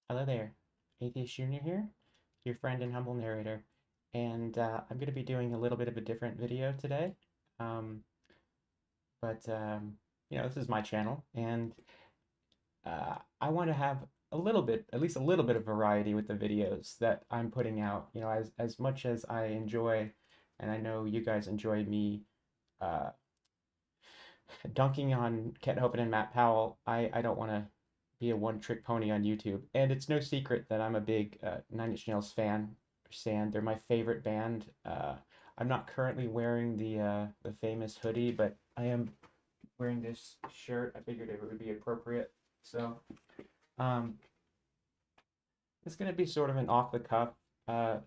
Hello there, Atheist Junior here, your friend and humble narrator, and I'm going to be doing a little bit of a different video today. Um, but this is my channel, and I want to have a little bit, at least a little bit of variety with the videos that I'm putting out. As much as I enjoy, and I know you guys enjoy me uh, dunking on Kent Hovind and Matt Powell, I don't want to be a one-trick pony on YouTube. And it's no secret that I'm a big Nine Inch Nails fan. Stan, they're my favorite band. I'm not currently wearing the famous hoodie, but I am wearing this shirt. I figured it would be appropriate. So, um, it's gonna be sort of an off-the-cuff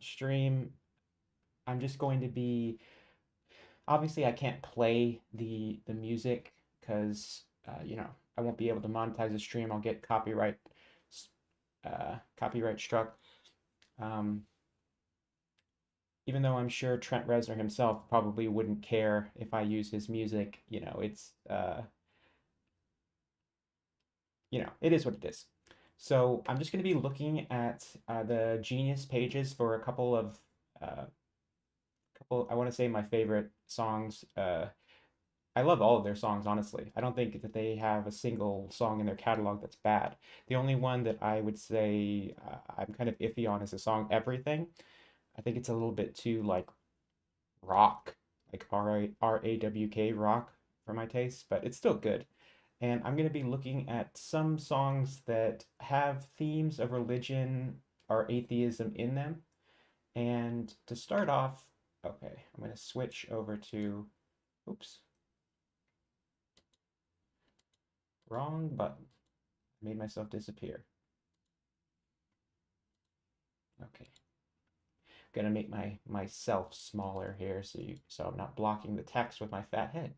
stream. I'm just going to be obviously I can't play the music because I won't be able to monetize the stream. I'll get copyright struck. Um, Even though I'm sure Trent Reznor himself probably wouldn't care if I use his music, it is what it is. So I'm just going to be looking at the Genius pages for a couple of I want to say my favorite songs. I love all of their songs, honestly. I don't think that they have a single song in their catalog that's bad. The only one that I would say I'm kind of iffy on is the song Everything. I think it's a little bit too like rock, like R-A-W-K rock for my taste, but it's still good. And I'm going to be looking at some songs that have themes of religion or atheism in them. And to start off, okay, I'm going to switch over to, oops, wrong button. Made myself disappear. Okay. Gonna make myself smaller here so I'm not blocking the text with my fat head.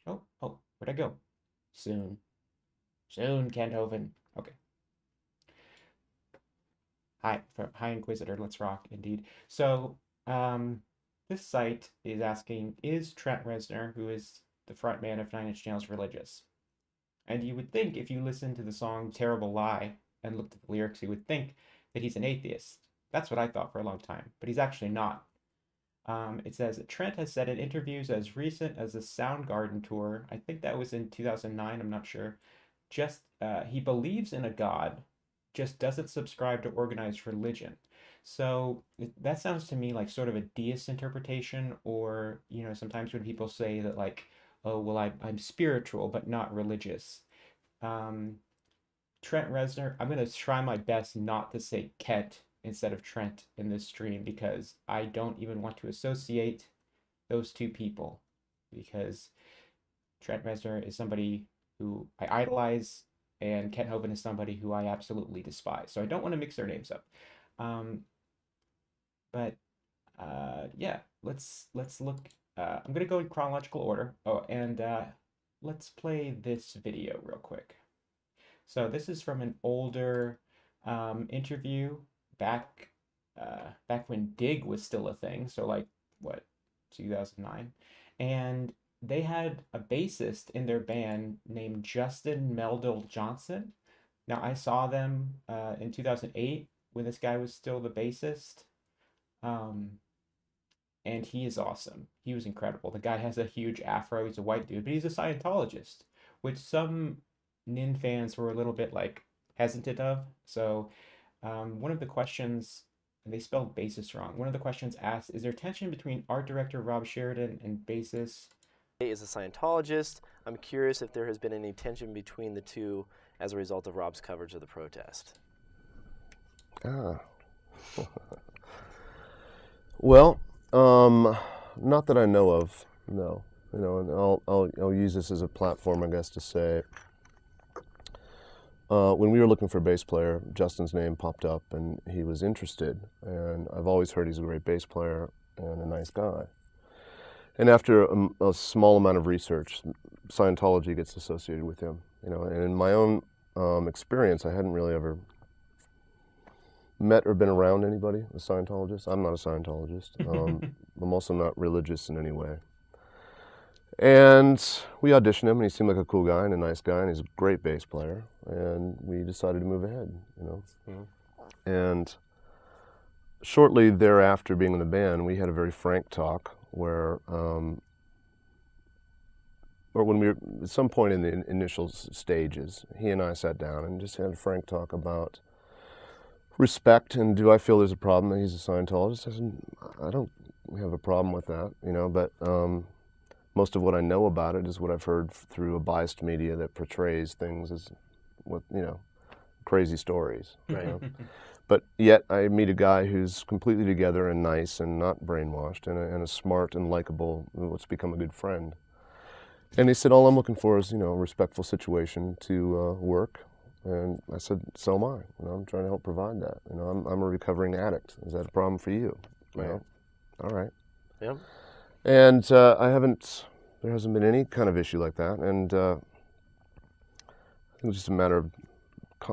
Oh, where'd I go? Soon. Soon, Kent Hovind. Okay. Hi Inquisitor, let's rock indeed. So, this site is asking, is Trent Reznor, who is the frontman of Nine Inch Nails, religious? And you would think if you listen to the song Terrible Lie and looked at the lyrics, you would think that he's an atheist. That's what I thought for a long time, but he's actually not. It says that Trent has said in interviews as recent as the Soundgarden tour, I think that was in 2009, I'm not sure, just he believes in a God, just doesn't subscribe to organized religion. So that sounds to me like sort of a deist interpretation, or, sometimes when people say that, like, oh, well, I'm spiritual, but not religious. Um, Trent Reznor, I'm going to try my best not to say Ket instead of Trent in this stream because I don't even want to associate those two people because Trent Reznor is somebody who I idolize and Kent Hovind is somebody who I absolutely despise. So I don't want to mix their names up. Um, but yeah, let's look. I'm gonna go in chronological order. Oh, and let's play this video real quick. So this is from an older interview back back when Dig was still a thing. So like what, 2009, and they had a bassist in their band named Justin Meldal Johnson. Now I saw them in 2008 when this guy was still the bassist. Um, and he is awesome. He was incredible. The guy has a huge afro. He's a white dude, but he's a Scientologist, which some Nin fans were a little bit like hesitant of. So, one of the questions, and they spelled bassist wrong. One of the questions asked, "Is there tension between art director Rob Sheridan and bassist?" Is a Scientologist. I'm curious if there has been any tension between the two as a result of Rob's coverage of the protest. Ah. Well, not that I know of, no. And I'll use this as a platform, I guess, to say, when we were looking for a bass player, Justin's name popped up and he was interested. And I've always heard he's a great bass player and a nice guy. And after a small amount of research, Scientology gets associated with him. And in my own experience, I hadn't really ever met or been around anybody, a Scientologist. I'm not a Scientologist. I'm also not religious in any way. And we auditioned him, and he seemed like a cool guy and a nice guy, and he's a great bass player. and we decided to move ahead, Mhm. And shortly thereafter, being in the band, we had a very frank talk where, or when we were at some point in the initial stages, he and I sat down and just had a frank talk about respect and do I feel there's a problem that he's a Scientologist? I said, I don't have a problem with that, but most of what I know about it is what I've heard through a biased media that portrays things as what, crazy stories. Right. But yet I meet a guy who's completely together and nice and not brainwashed and a smart and likable, what's become a good friend. And he said, all I'm looking for is, a respectful situation to work. And I said, so am I. I'm trying to help provide that. I'm a recovering addict. Is that a problem for you? Right. All right. Yep. And there hasn't been any kind of issue like that. And I think it's just a matter of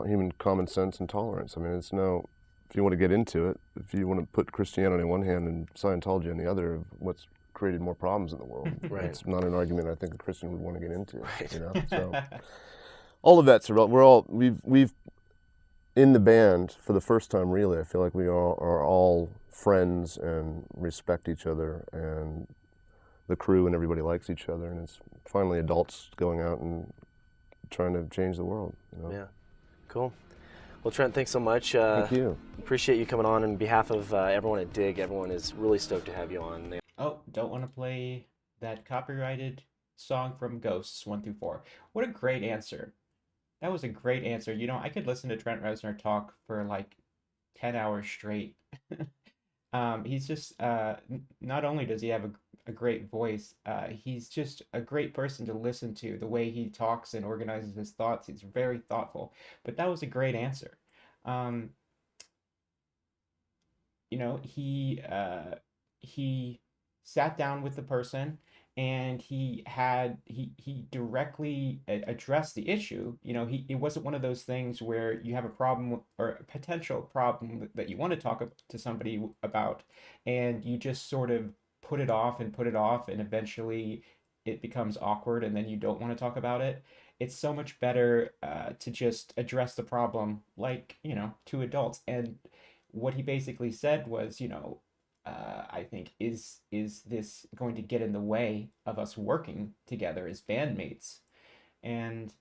human common sense and tolerance. I mean, if you want to get into it, if you want to put Christianity on one hand and Scientology on the other, what's created more problems in the world? Right. It's not an argument I think a Christian would want to get into. Right. So all of that's we've in the band for the first time. Really, I feel like we are all friends and respect each other, and the crew and everybody likes each other, and it's finally adults going out and trying to change the world. Yeah. Cool. Well, Trent, thanks so much. Thank you. Appreciate you coming on. On behalf of everyone at Dig, everyone is really stoked to have you on. Oh, don't want to play that copyrighted song from Ghosts 1 through 4. What a great answer. That was a great answer. I could listen to Trent Reznor talk for like 10 hours straight. He's just, not only does he have a great voice, he's just a great person to listen to. The way he talks and organizes his thoughts, he's very thoughtful. But that was a great answer. Um, he sat down with the person and he directly addressed the issue. It wasn't one of those things where you have a problem or a potential problem that you want to talk to somebody about, and you just sort of put it off, and eventually it becomes awkward, and then you don't want to talk about it. It's so much better to just address the problem like, two adults. And what he basically said was, I think, is this going to get in the way of us working together as bandmates? And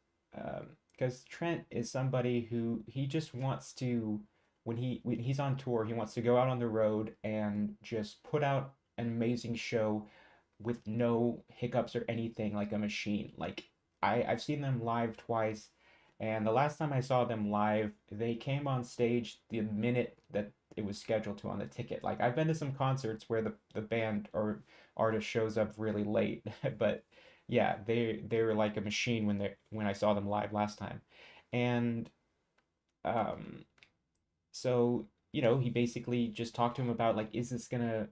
because Trent is somebody who he just wants to, when he's on tour, he wants to go out on the road and just put out an amazing show with no hiccups or anything, like a machine. Like I've seen them live twice, and the last time I saw them live, they came on stage the minute that it was scheduled to on the ticket. Like I've been to some concerts where the band or artist shows up really late, but yeah, they were like a machine when I saw them live last time. And um so, he basically just talked to him about, like, is this gonna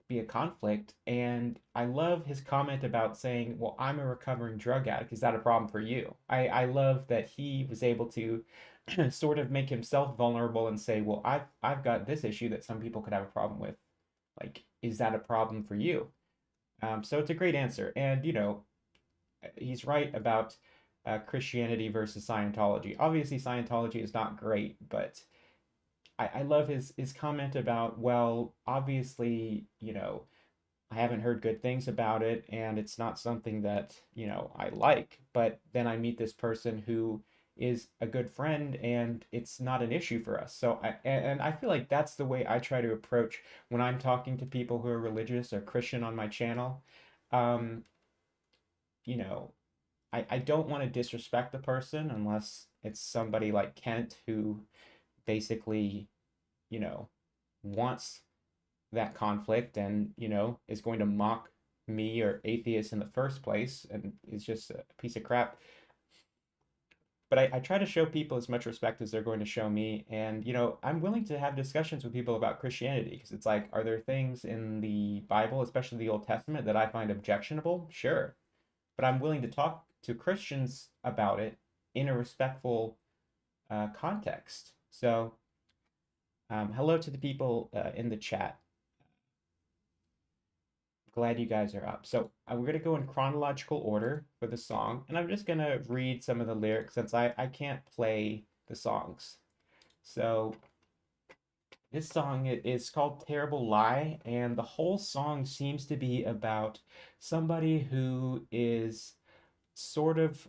be a conflict? And I love his comment about saying, well, I'm a recovering drug addict. Is that a problem for you? I love that he was able to sort of make himself vulnerable and say, well, I've got this issue that some people could have a problem with. Like, is that a problem for you? So it's a great answer. And, he's right about Christianity versus Scientology. Obviously, Scientology is not great, but I love his comment about, well, obviously, I haven't heard good things about it, and it's not something that, I like, but then I meet this person who is a good friend, and it's not an issue for us. So and I feel like that's the way I try to approach when I'm talking to people who are religious or Christian on my channel. Um, you know, I don't want to disrespect the person unless it's somebody like Kent who basically, you know, wants that conflict and, is going to mock me or atheists in the first place and is just a piece of crap. But I try to show people as much respect as they're going to show me. And, I'm willing to have discussions with people about Christianity because it's like, are there things in the Bible, especially the Old Testament, that I find objectionable? Sure. But I'm willing to talk to Christians about it in a respectful context. So, hello to the people in the chat. Glad you guys are up. So we're gonna go in chronological order for the song, and I'm just gonna read some of the lyrics since I can't play the songs. So this song is called Terrible Lie, and the whole song seems to be about somebody who is sort of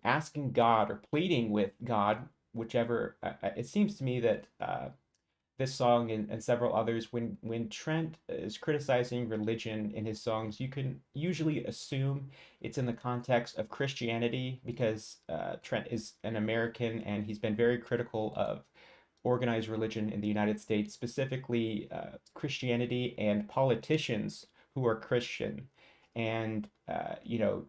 asking God or pleading with God, whichever. It seems to me that this song and several others, when Trent is criticizing religion in his songs, you can usually assume it's in the context of Christianity because Trent is an American and he's been very critical of organized religion in the United States, specifically Christianity and politicians who are Christian and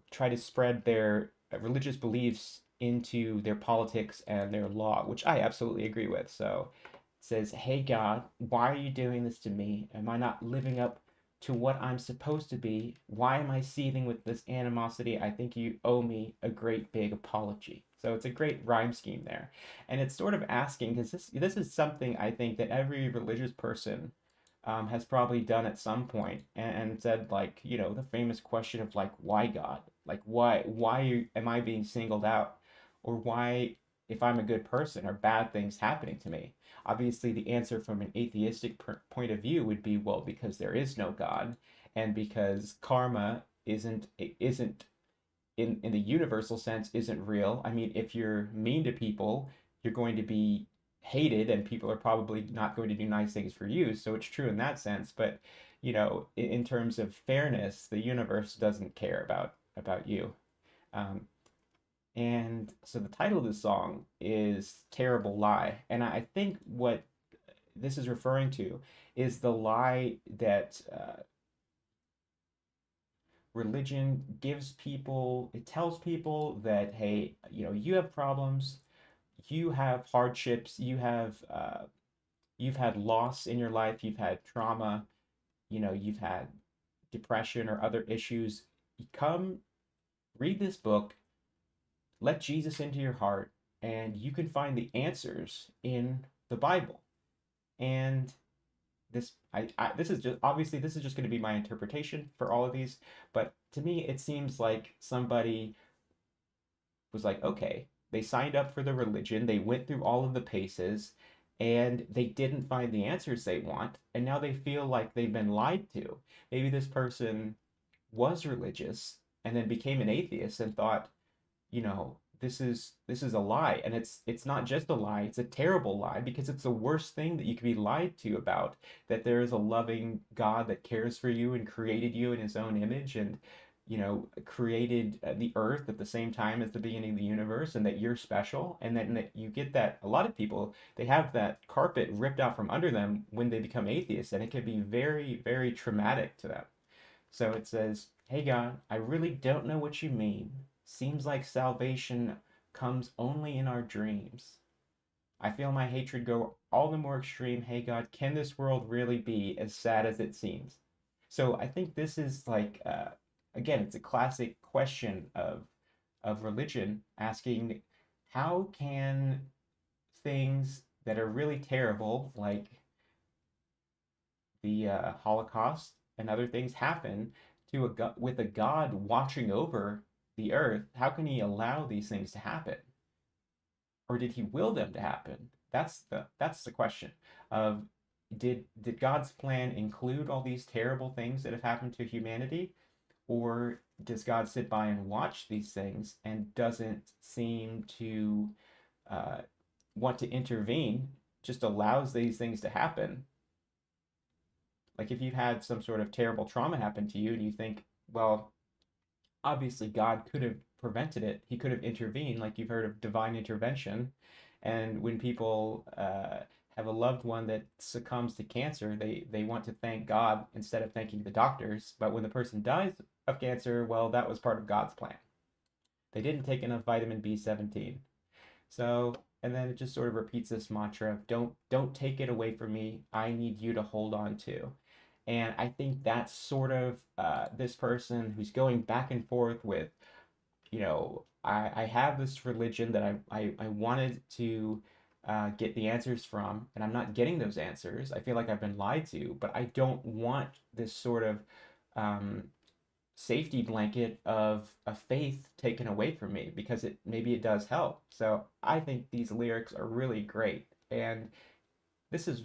try to spread their religious beliefs into their politics and their law, which I absolutely agree with. So it says, "Hey God, why are you doing this to me? Am I not living up to what I'm supposed to be? Why am I seething with this animosity? I think you owe me a great big apology." So it's a great rhyme scheme there. And it's sort of asking, because this is something I think that every religious person has probably done at some point and said, like, the famous question of like, why God? Like, why am I being singled out? Or why, if I'm a good person, are bad things happening to me? Obviously, the answer from an atheistic point of view would be, well, because there is no God, and because karma isn't in the universal sense isn't real. I mean, if you're mean to people, you're going to be hated and people are probably not going to do nice things for you. So it's true in that sense, but in terms of fairness, the universe doesn't care about you. Um, and so the title of the song is Terrible Lie. And I think what this is referring to is the lie that religion gives people, it tells people that, hey, you have problems, you have hardships, you've had loss in your life, you've had trauma, you've had depression or other issues. Come read this book, let Jesus into your heart, and you can find the answers in the Bible. And this is just obviously this is just going to be my interpretation for all of these, but to me it seems like somebody was like, okay, they signed up for the religion, they went through all of the paces, and they didn't find the answers they want, and now they feel like they've been lied to. Maybe this person was religious and then became an atheist and thought, this is a lie, and it's not just a lie, it's a terrible lie because it's the worst thing that you could be lied to about, that there is a loving God that cares for you and created you in his own image and created the earth at the same time as the beginning of the universe, and that you're special, and that you get that. A lot of people, they have that carpet ripped out from under them when they become atheists, and it can be very, very traumatic to them. So it says, "Hey God, I really don't know what you mean. Seems like salvation comes only in our dreams. I feel my hatred go all the more extreme. Hey God, can this world really be as sad as it seems?" So I think this is like, again, it's a classic question of religion asking, how can things that are really terrible, like the Holocaust and other things, happen to with a God watching over the earth? How can he allow these things to happen? Or did he will them to happen? That's the question of, did God's plan include all these terrible things that have happened to humanity? Or does God sit by and watch these things and doesn't seem to uh, want to intervene, just allows these things to happen? Like if you've had some sort of terrible trauma happen to you and you think, well, obviously God could have prevented it. He could have intervened, like you've heard of divine intervention. And when people have a loved one that succumbs to cancer, they want to thank God instead of thanking the doctors. But when the person dies of cancer, well, that was part of God's plan. They didn't take enough vitamin B17. So, and then it just sort of repeats this mantra of, don't take it away from me. I need you to hold on to. And I think that's sort of this person who's going back and forth with, I have this religion that I wanted to get the answers from, and I'm not getting those answers. I feel like I've been lied to, but I don't want this sort of um, safety blanket of a faith taken away from me because maybe it does help. So I think these lyrics are really great. And this is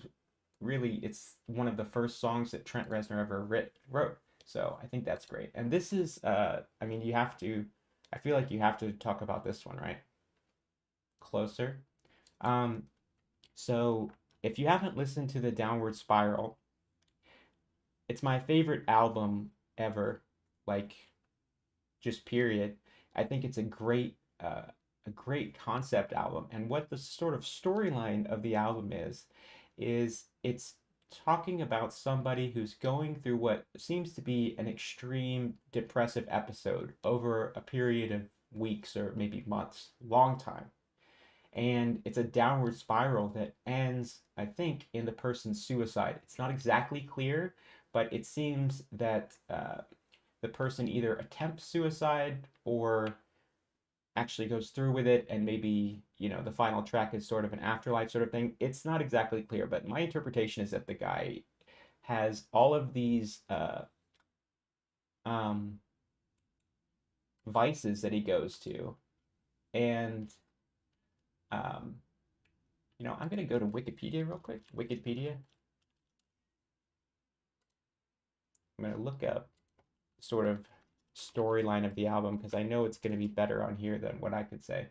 really, it's one of the first songs that Trent Reznor ever wrote. So I think that's great. And this is, I mean, I feel like you have to talk about this one, right? Closer. Um, so if you haven't listened to the Downward Spiral, it's my favorite album ever, like just period. I think it's a great concept album. And what the sort of storyline of the album is it's talking about somebody who's going through what seems to be an extreme depressive episode over a period of weeks or maybe months, long time. And it's a downward spiral that ends, I think, in the person's suicide. It's not exactly clear, but it seems that the person either attempts suicide or actually goes through with it, and maybe, the final track is sort of an afterlife sort of thing. It's not exactly clear, but my interpretation is that the guy has all of these um, vices that he goes to, and um, I'm gonna go to Wikipedia real quick. Wikipedia. I'm gonna look up sort of storyline of the album because I know it's gonna be better on here than what I could say.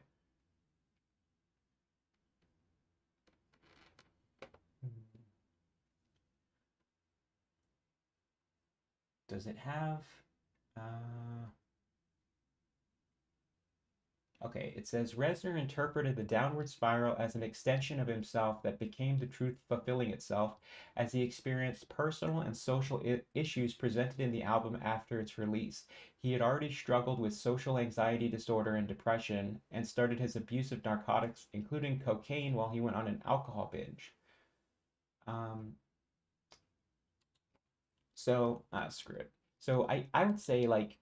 Does it have? Uh, okay, it says Reznor interpreted the downward spiral as an extension of himself that became the truth fulfilling itself as he experienced personal and social issues presented in the album after its release. He had already struggled with social anxiety disorder and depression and started his abuse of narcotics, including cocaine, while he went on an alcohol binge. Um, Screw it. So I would say, like,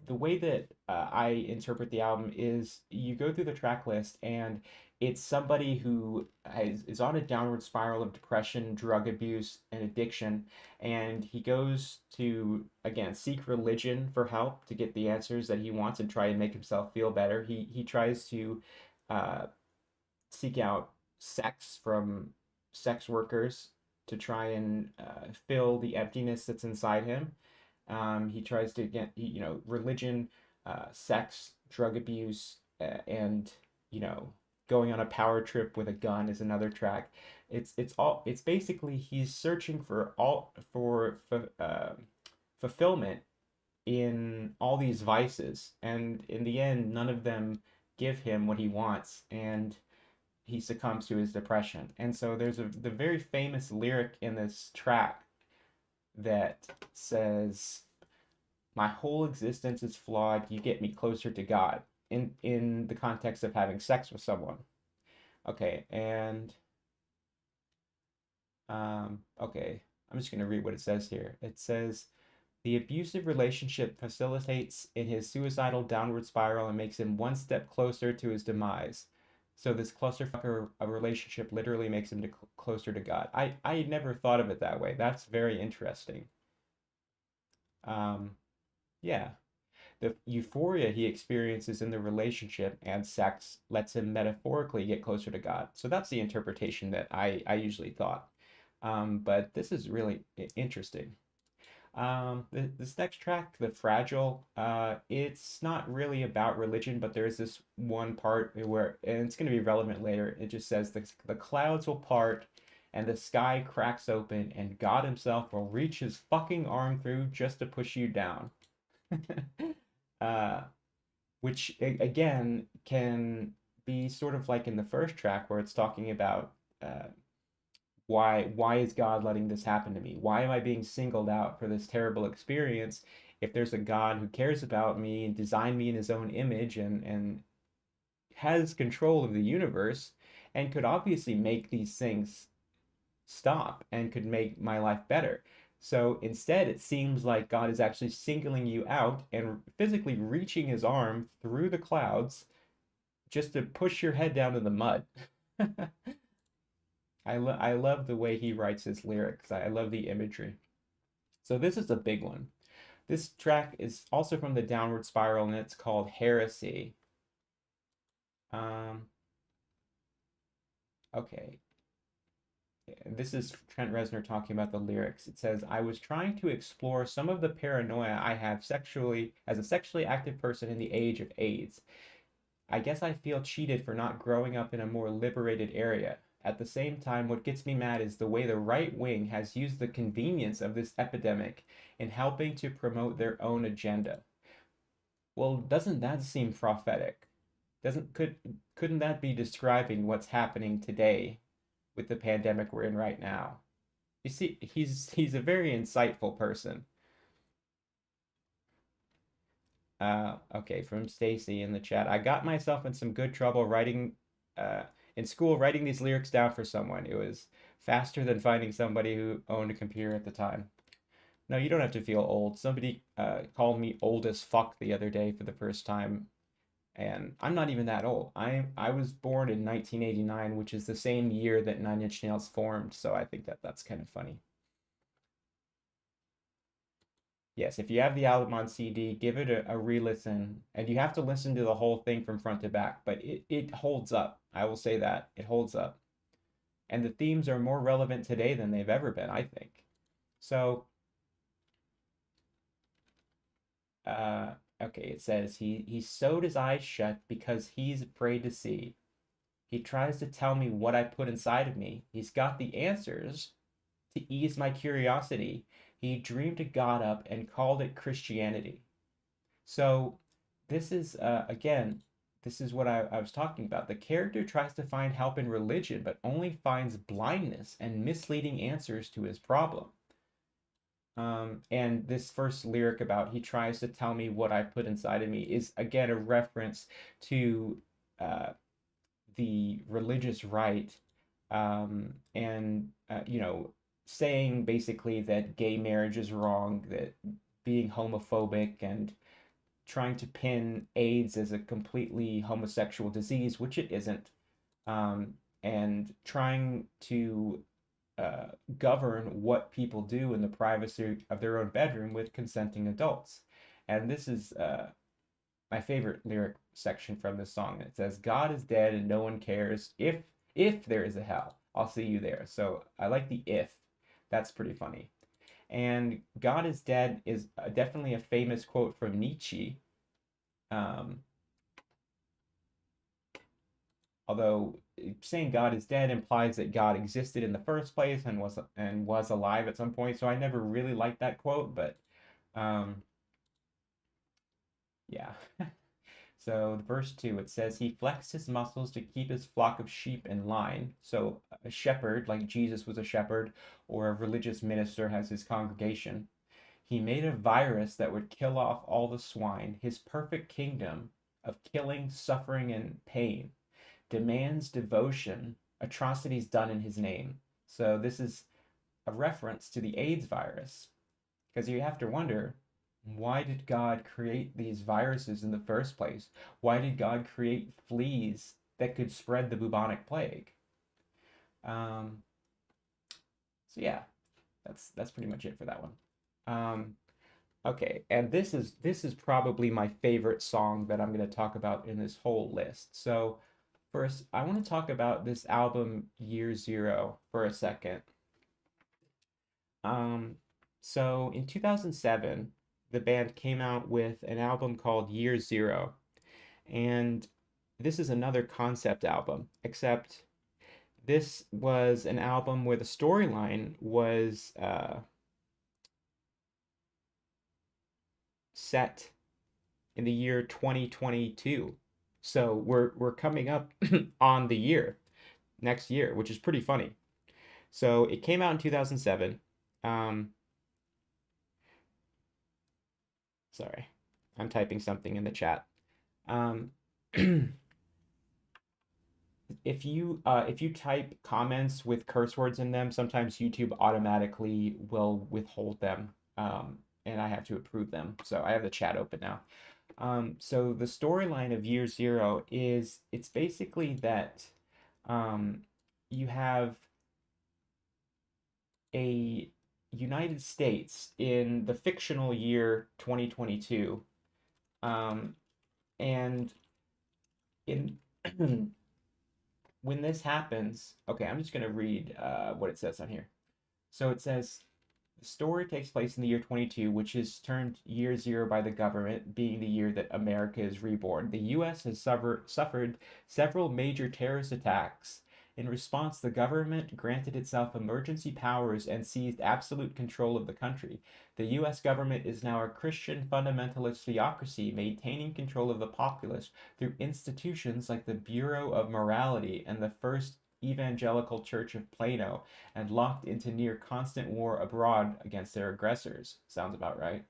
the way that I interpret the album is you go through the track list and it's somebody who is on a downward spiral of depression, drug abuse, and addiction, and he goes to, again, seek religion for help to get the answers that he wants and try and make himself feel better. He tries to uh, seek out sex from sex workers to try and fill the emptiness that's inside him. He tries to get, religion, sex, drug abuse, and, going on a power trip with a gun is another track. It's basically he's searching for fulfillment in all these vices, and in the end, none of them give him what he wants, and he succumbs to his depression. And so there's the very famous lyric in this track that says, "My whole existence is flawed. You get me closer to God." In the context of having sex with someone. Okay, and okay, I'm just gonna read what it says here. It says, "The abusive relationship facilitates in his suicidal downward spiral and makes him one step closer to his demise. So this clusterfucker a relationship literally makes him closer to God." I never thought of it that way. That's very interesting. Um, yeah. The euphoria he experiences in the relationship and sex lets him metaphorically get closer to God. So that's the interpretation that I usually thought. But this is really interesting. This next track, The Fragile, it's not really about religion, but there's this one part where, and it's going to be relevant later, it just says the clouds will part and the sky cracks open and God himself will reach his fucking arm through just to push you down. uh, which again can be sort of like in the first track where it's talking about uh, why is God letting this happen to me? Why am I being singled out for this terrible experience? If there's a God who cares about me and designed me in his own image and has control of the universe and could obviously make these things stop and could make my life better. So instead, it seems like God is actually singling you out and physically reaching his arm through the clouds just to push your head down in the mud. I love the way he writes his lyrics. I love the imagery. So this is a big one. This track is also from the Downward Spiral, and it's called Heresy. Okay. This is Trent Reznor talking about the lyrics. It says, I was trying to explore some of the paranoia I have sexually as a sexually active person in the age of AIDS. I guess I feel cheated for not growing up in a more liberated area. At the same time, what gets me mad is the way the right wing has used the convenience of this epidemic in helping to promote their own agenda. Well, doesn't that seem prophetic? Couldn't that be describing what's happening today with the pandemic we're in right now? You see, he's a very insightful person. Okay, from Stacy in the chat. I got myself in some good trouble writing in school, writing these lyrics down for someone. It was faster than finding somebody who owned a computer at the time. No, you don't have to feel old. Somebody called me old as fuck the other day for the first time, and I'm not even that old. I was born in 1989, which is the same year that Nine Inch Nails formed, so I think that that's kind of funny. Yes, if you have the album on CD, give it a re-listen, and you have to listen to the whole thing from front to back, but it holds up. I will say that. It holds up. And the themes are more relevant today than they've ever been, I think. So, okay, it says he sewed his eyes shut because he's afraid to see. He tries to tell me what I put inside of me. He's got the answers to ease my curiosity. He dreamed a God up and called it Christianity. So this is again, this is what I was talking about. The character tries to find help in religion, but only finds blindness and misleading answers to his problem. And this first lyric about he tries to tell me what I put inside of me is again a reference to the religious right, and you know, saying basically that gay marriage is wrong, that being homophobic, and trying to pin AIDS as a completely homosexual disease, which it isn't, and trying to govern what people do in the privacy of their own bedroom with consenting adults. And this is my favorite lyric section from this song. It says, "God is dead and no one cares. If there is a hell, I'll see you there." So I like the if. That's pretty funny. And God is dead is definitely a famous quote from Nietzsche. Um, Although saying God is dead implies that God existed in the first place and was alive at some point. So I never really liked that quote, but um, yeah. So verse 2, it says, he flexed his muscles to keep his flock of sheep in line. So a shepherd, like Jesus was a shepherd, or a religious minister has his congregation. He made a virus that would kill off all the swine. His perfect kingdom of killing, suffering, and pain demands devotion, atrocities done in his name. So this is a reference to the AIDS virus, because you have to wonder, why did God create these viruses in the first place? Why did God create fleas that could spread the bubonic plague? Um, so yeah, that's pretty much it for that one. Okay, and this is probably my favorite song that I'm going to talk about in this whole list. So first, I want to talk about this album Year Zero for a second. So in 2007, the band came out with an album called Year Zero, and this is another concept album, except this was an album where the storyline was set in the year 2022. So we're coming up on the year next year, which is pretty funny. So it came out in 2007. Sorry, I'm typing something in the chat. Um, if you type comments with curse words in them, sometimes YouTube automatically will withhold them, and I have to approve them. So I have the chat open now. So the storyline of Year Zero is it's basically that you have a United States in the fictional year 2022. And in when this happens, okay, I'm just going to read what it says on here. So it says the story takes place in the year 22, which is termed year zero by the government, being the year that America is reborn. The U.S. has suffered several major terrorist attacks. In response, the government granted itself emergency powers and seized absolute control of the country. The U.S. government is now a Christian fundamentalist theocracy, maintaining control of the populace through institutions like the Bureau of Morality and the First Evangelical Church of Plano, and locked into near constant war abroad against their aggressors. Sounds about right.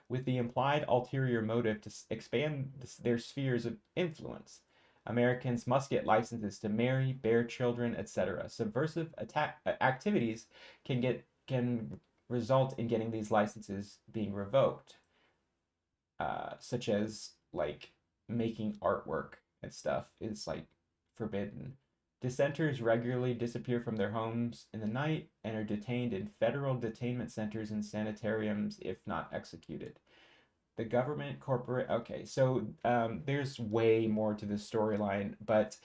With the implied ulterior motive to expand their spheres of influence. Americans must get licenses to marry, bear children, etc. Subversive activities can result in getting these licenses being revoked, such as like making artwork and stuff is like forbidden. Dissenters regularly disappear from their homes in the night and are detained in federal detainment centers and sanitariums if not executed. The government, corporate, okay, so there's way more to this storyline, but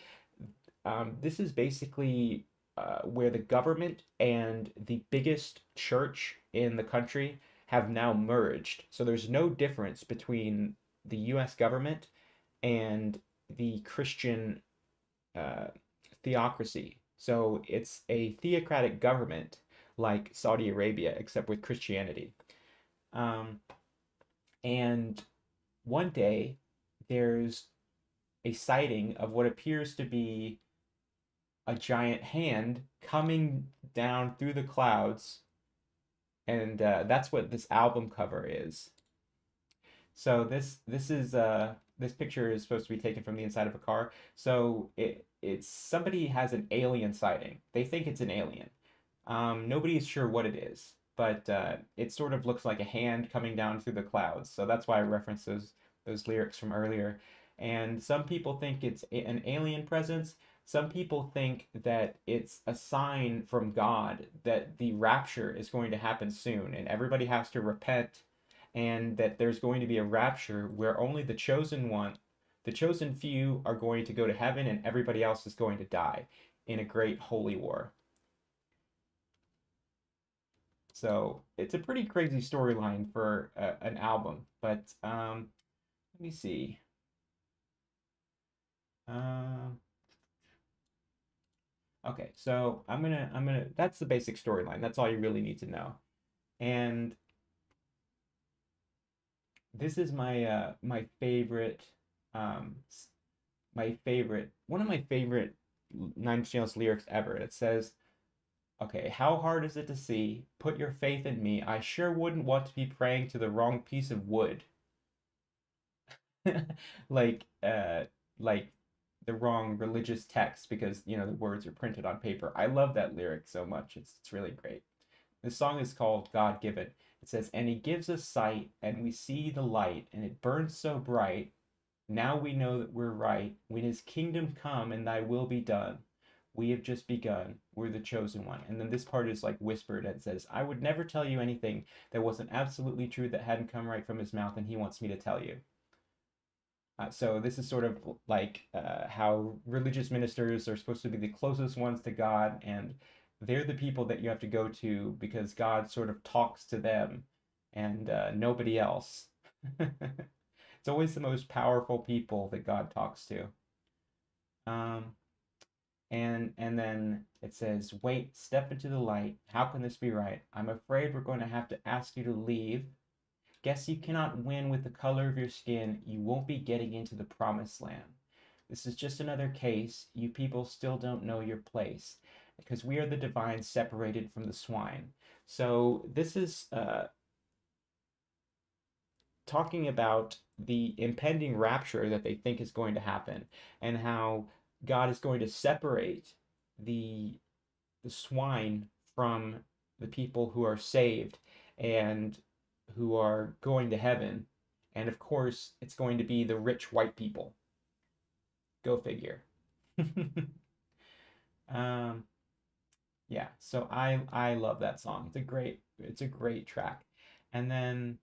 this is basically where the government and the biggest church in the country have now merged. So there's no difference between the US government and the Christian theocracy. So it's a theocratic government like Saudi Arabia, except with Christianity. And one day there's a sighting of what appears to be a giant hand coming down through the clouds, and that's what this album cover is. So this picture is supposed to be taken from the inside of a car. So it's somebody has an alien sighting. They think it's an alien. Nobody is sure what it is, but it sort of looks like a hand coming down through the clouds. So that's why I referenced those lyrics from earlier. And some people think it's an alien presence. Some people think that it's a sign from God that the rapture is going to happen soon and everybody has to repent, and that there's going to be a rapture where only the chosen few are going to go to heaven and everybody else is going to die in a great holy war. So it's a pretty crazy storyline for an album, but let me see. Okay, so that's the basic storyline. That's all you really need to know. And this is my favorite one of my favorite Nine Inch Nails lyrics ever. It says, okay, how hard is it to see? Put your faith in me. I sure wouldn't want to be praying to the wrong piece of wood. like like the wrong religious text, because the words are printed on paper. I love that lyric so much. It's really great. This song is called God Given. It says, and he gives us sight, and we see the light, and it burns so bright. Now we know that we're right. When his kingdom come and thy will be done, we have just begun. We're the chosen one. And then this part is like whispered. It says, I would never tell you anything that wasn't absolutely true, that hadn't come right from his mouth, and he wants me to tell you. So this is sort of like how religious ministers are supposed to be the closest ones to God, and they're the people that you have to go to because God sort of talks to them and nobody else. It's always the most powerful people that God talks to. And then it says, wait, step into the light. How can this be right? I'm afraid we're going to have to ask you to leave. Guess you cannot win with the color of your skin. You won't be getting into the promised land. This is just another case. You people still don't know your place, because we are the divine separated from the swine. So this is talking about the impending rapture that they think is going to happen, and how God is going to separate the swine from the people who are saved and who are going to heaven. And of course, it's going to be the rich white people. Go figure. Yeah, so I love that song. It's a great track. And then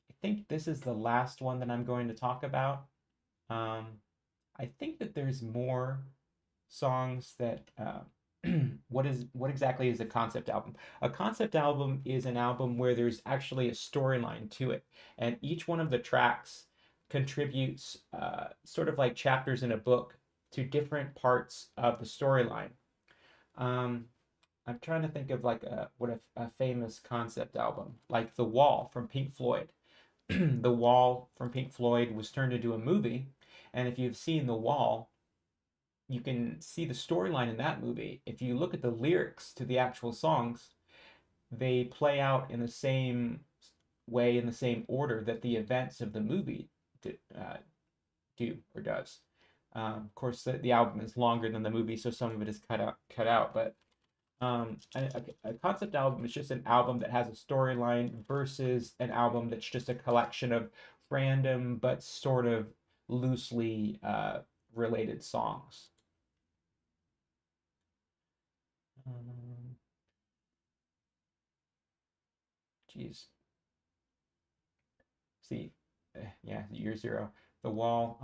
I think this is the last one that I'm going to talk about. Um, I think that there's more songs that what exactly is a concept album? A concept album is an album where there's actually a storyline to it, and each one of the tracks contributes sort of like chapters in a book to different parts of the storyline. Um, I'm trying to think of like a famous concept album, like The Wall from Pink Floyd. The Wall from Pink Floyd was turned into a movie, and if you've seen The Wall, you can see the storyline in that movie. If you look at the lyrics to the actual songs, they play out in the same way, in the same order that the events of the movie do, do or does. Of course, the album is longer than the movie, so some of it is cut out. But a concept album is just an album that has a storyline versus an album that's just a collection of random but sort of loosely related songs. Um, Geez. See, yeah, year zero. The Wall.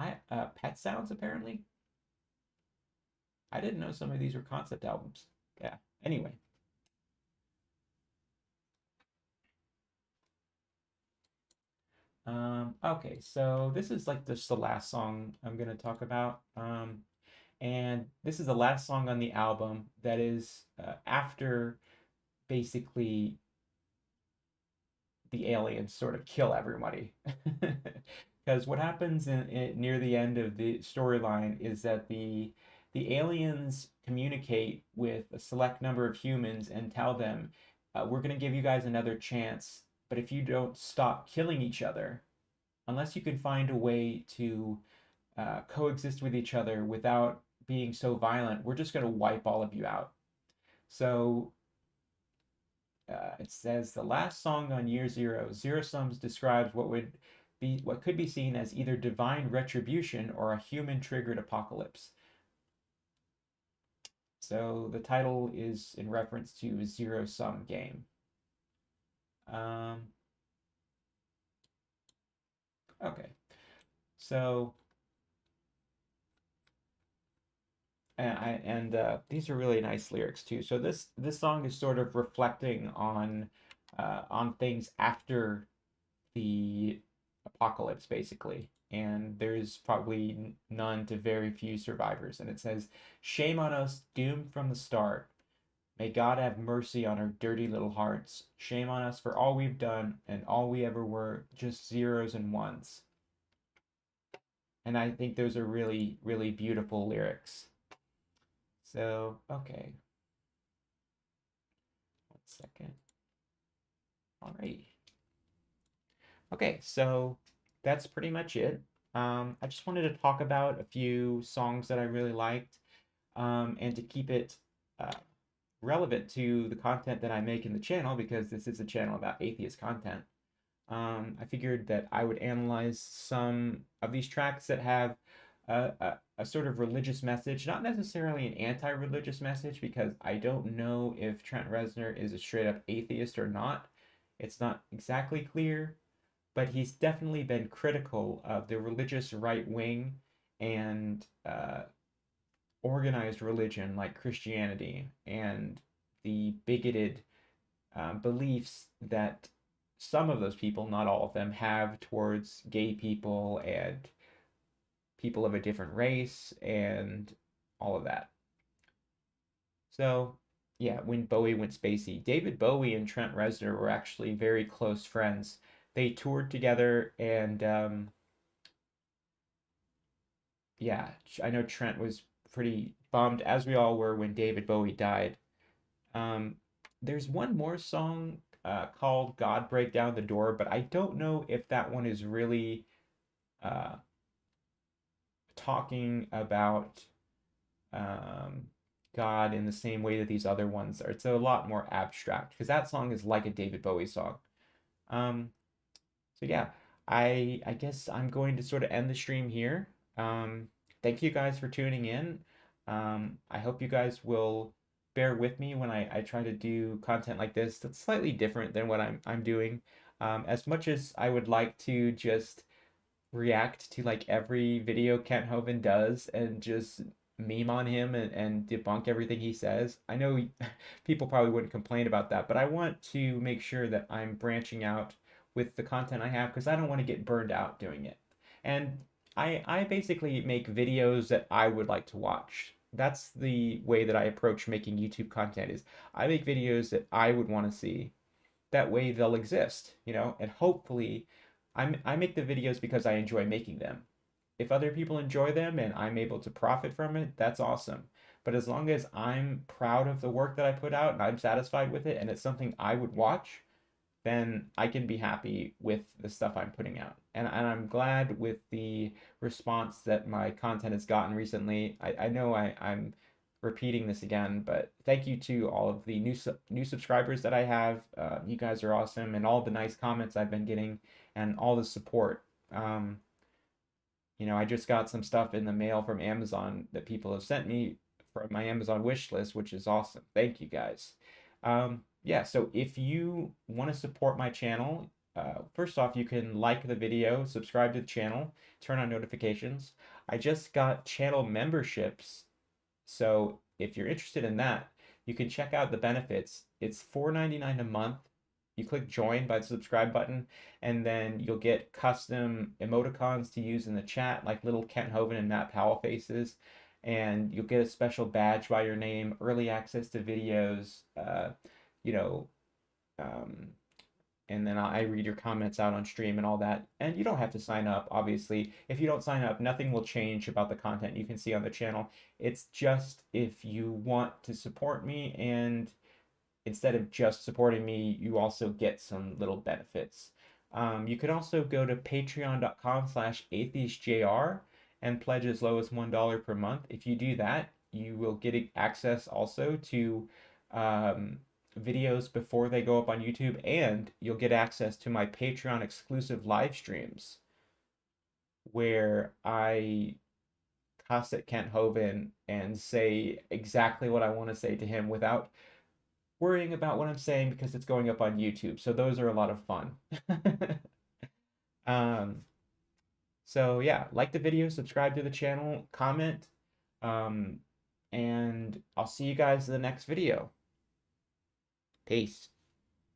Pet Sounds apparently. I didn't know some of these were concept albums. Yeah. Anyway, okay, so this is like just the last song I'm gonna talk about. And this is the last song on the album that is after basically the aliens sort of kill everybody. Because what happens near the end of the storyline is that the aliens communicate with a select number of humans and tell them, "We're going to give you guys another chance, but if you don't stop killing each other, unless you can find a way to coexist with each other without being so violent, we're just going to wipe all of you out." So it says the last song on year zero, Zero Sums describes what could be seen as either divine retribution or a human triggered apocalypse. So the title is in reference to a zero sum game. Um, okay, so these are really nice lyrics too. So this song is sort of reflecting on things after the apocalypse, basically. And there's probably none to very few survivors. And it says, "Shame on us, doomed from the start. May God have mercy on our dirty little hearts. Shame on us for all we've done and all we ever were, just zeros and ones." And I think those are really, really beautiful lyrics. So, okay. 1 second. All right. Okay, so that's pretty much it. I just wanted to talk about a few songs that I really liked, and to keep it uh, relevant to the content that I make in the channel, because this is a channel about atheist content. I figured that I would analyze some of these tracks that have a sort of religious message, not necessarily an anti-religious message, because I don't know if Trent Reznor is a straight up atheist or not. It's not exactly clear, but he's definitely been critical of the religious right wing and organized religion like Christianity and the bigoted beliefs that some of those people, not all of them, have towards gay people and people of a different race and all of that. So, yeah, when Bowie went spacey, David Bowie and Trent Reznor were actually very close friends. They toured together, and yeah, I know Trent was pretty bummed, as we all were when David Bowie died. Um, there's one more song called "God Break Down the Door," but I don't know if that one is really uh, talking about um, God in the same way that these other ones are. It's a lot more abstract because that song is like a David Bowie song. Um, so yeah, I guess I'm going to sort of end the stream here. Thank you guys for tuning in. I hope you guys will bear with me when I try to do content like this that's slightly different than what I'm doing. As much as I would like to just react to like every video Kent Hovind does and just meme on him and debunk everything he says. I know people probably wouldn't complain about that, but I want to make sure that I'm branching out with the content I have because I don't want to get burned out doing it. And I basically make videos that I would like to watch. That's the way that I approach making YouTube content is I make videos that I would want to see. That way they'll exist, and hopefully I make the videos because I enjoy making them. If other people enjoy them and I'm able to profit from it, that's awesome. But as long as I'm proud of the work that I put out and I'm satisfied with it and it's something I would watch, then I can be happy with the stuff I'm putting out. And I'm glad with the response that my content has gotten recently. I know I'm repeating this again, but thank you to all of the new subscribers that I have. You guys are awesome, and all the nice comments I've been getting, and all the support. I just got some stuff in the mail from Amazon that people have sent me from my Amazon wish list, which is awesome. Thank you guys. Yeah, so if you want to support my channel, first off, you can like the video, subscribe to the channel, turn on notifications. I just got channel memberships, so if you're interested in that, you can check out the benefits. It's $4.99 a month. You click join by the subscribe button, and then you'll get custom emoticons to use in the chat, like little Kent Hovind and Matt Powell faces. And you'll get a special badge by your name, early access to videos, you know, um, and then I read your comments out on stream and all that. And you don't have to sign up, obviously. If you don't sign up, nothing will change about the content you can see on the channel. It's just if you want to support me, and instead of just supporting me, you also get some little benefits. You can also go to patreon.com/atheistjr and pledge as low as $1 per month. If you do that, you will get access also to videos before they go up on YouTube, and you'll get access to my Patreon exclusive live streams where I cuss at Kent Hovind and say exactly what I want to say to him without worrying about what I'm saying because it's going up on YouTube. So those are a lot of fun. um, so yeah, like the video, subscribe to the channel, comment, and I'll see you guys in the next video. Peace.